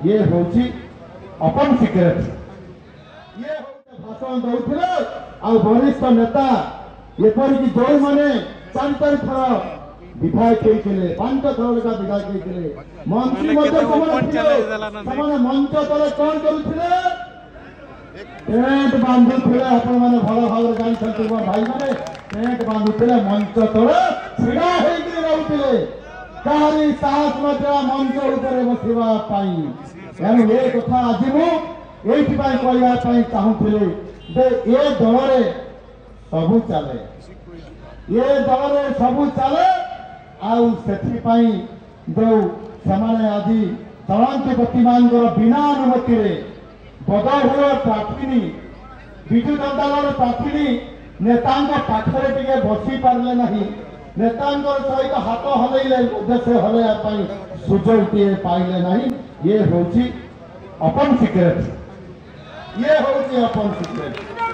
ये होची open secret ये भाषण दौले आ वरिष्ठ नेता एपरिक जो मैंने 4 थर विधायक होते 5 थर लेखा विधायक होते मंत्री मंच तले कौन करुले टेंट बांधुले आपण मैंने भल भाव जानते भाई मैंने टेंट बांधुले मंच तले छिड़ा रोते कहारी साहस नथिला मंच उपर बसवाई तेणु ये कथा आज मुझे कहवाई चाहूली ये दल सबू चले ये दल सबू चले आई जो सेमाने आज चलती व्यक्ति मान बिना अनुमति बदहुआ प्रार्थी विजु जनता दल प्रार्थी नेता पाखरे टे बसी पारे ना नेता सहित हाथ हलैले से हलैया सुजोग टे पाइले ना ये हूँ ओपन सिक्रेट ये हूँ ओपन सिक्रेट।